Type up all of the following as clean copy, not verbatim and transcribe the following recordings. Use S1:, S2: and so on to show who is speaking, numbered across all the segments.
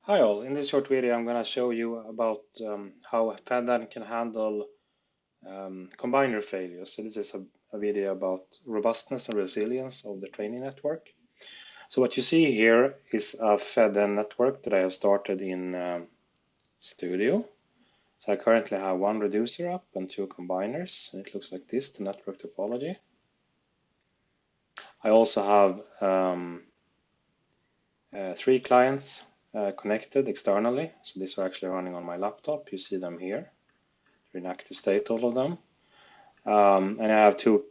S1: Hi all, in this short video I'm going to show you about how Fedn can handle combiner failures. So this is a video about robustness and resilience of the training network. So what you see here is a Fedn network that I have started in Studio. So I currently have one reducer up and two combiners, and it looks like this, the network topology. I also have three clients connected externally. So these are actually running on my laptop. You see them here. They're in active state, all of them. And I have two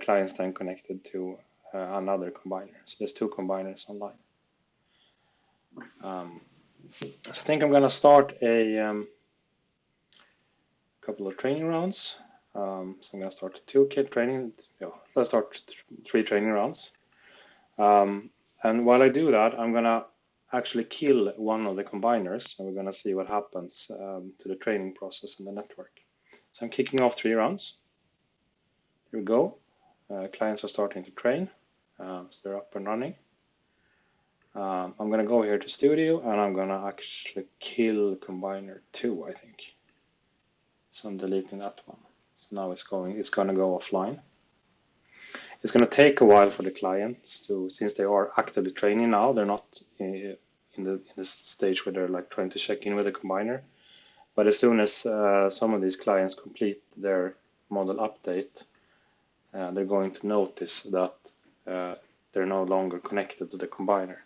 S1: clients then connected to another combiner. So there's two combiners online. So I think I'm going to start a couple of training rounds. So I'm going to start two training. Let's start three training rounds. And while I do that, I'm going to actually kill one of the combiners, and we're going to see what happens to the training process in the network. So I'm kicking off three rounds. Here we go. Clients are starting to train, so they're up and running. I'm going to go here to Studio, and I'm going to actually kill combiner 2, I think. So I'm deleting that one. So now it's going to go offline. It's going to take a while for the clients to, since they are actively training now, they're not in the stage where they're like trying to check in with the combiner. But as soon as some of these clients complete their model update, they're going to notice that they're no longer connected to the combiner.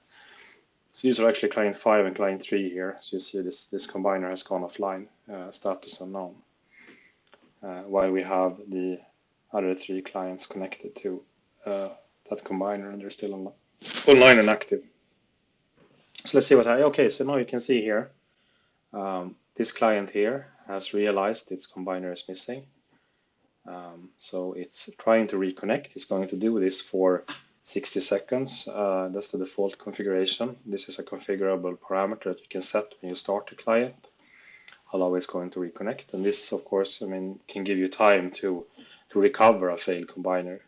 S1: So these are actually client 5 and client 3 here. So you see this combiner has gone offline, status unknown, while we have the other 3 clients connected to that combiner, and they're still online and active. So let's see what okay, so now you can see here, this client here has realized its combiner is missing. So it's trying to reconnect. It's going to do this for 60 seconds. That's the default configuration. This is a configurable parameter that you can set when you start the client, how long it's going to reconnect. And this, of course, can give you time to recover a failed combiner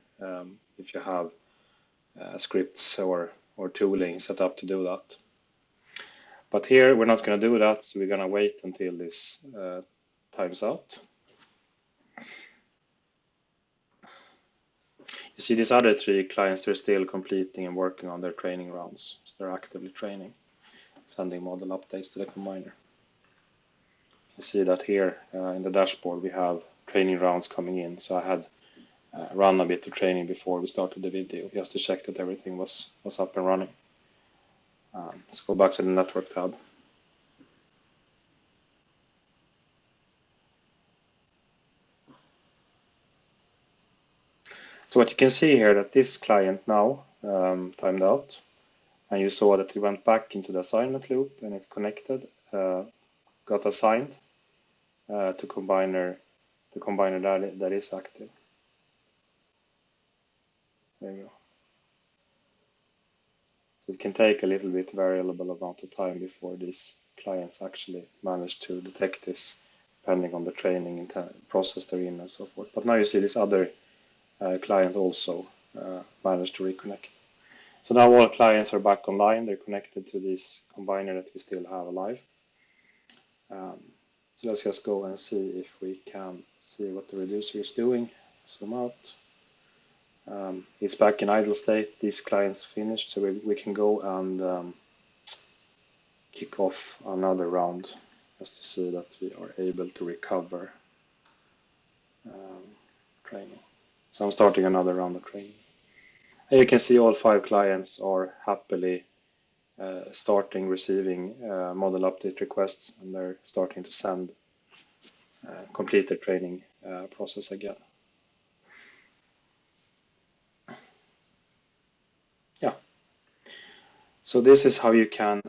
S1: if you have scripts or tooling set up to do that. But here we're not going to do that, so we're going to wait until this times out. You see these other 3 clients, they're still completing and working on their training rounds. So they're actively training, sending model updates to the combiner. You see that here in the dashboard we have training rounds coming in. So I had run a bit of training before we started the video, just to check that everything was up and running. Let's go back to the network tab. So what you can see here, that this client now timed out, and you saw that it went back into the assignment loop and it connected, got assigned to the combiner that is active. There you go. So it can take a little bit variable amount of time before these clients actually manage to detect this, depending on the training process they're in and so forth. But now you see this other client also managed to reconnect. So now all clients are back online. They're connected to this combiner that we still have alive. So let's just go and see if we can see what the reducer is doing. Zoom out. It's back in idle state. These clients finished, so we can go and kick off another round just to see that we are able to recover training. So I'm starting another round of training. And you can see all 5 clients are happily receiving model update requests, and they're starting to send complete the training process again. Yeah. So this is how you can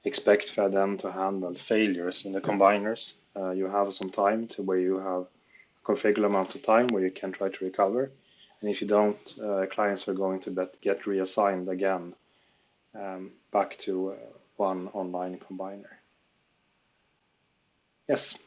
S1: expect Fedn to handle failures in the combiners. You have some time to where you have a configurable amount of time where you can try to recover. And if you don't, clients are going to get reassigned again back to one online combiner. Yes.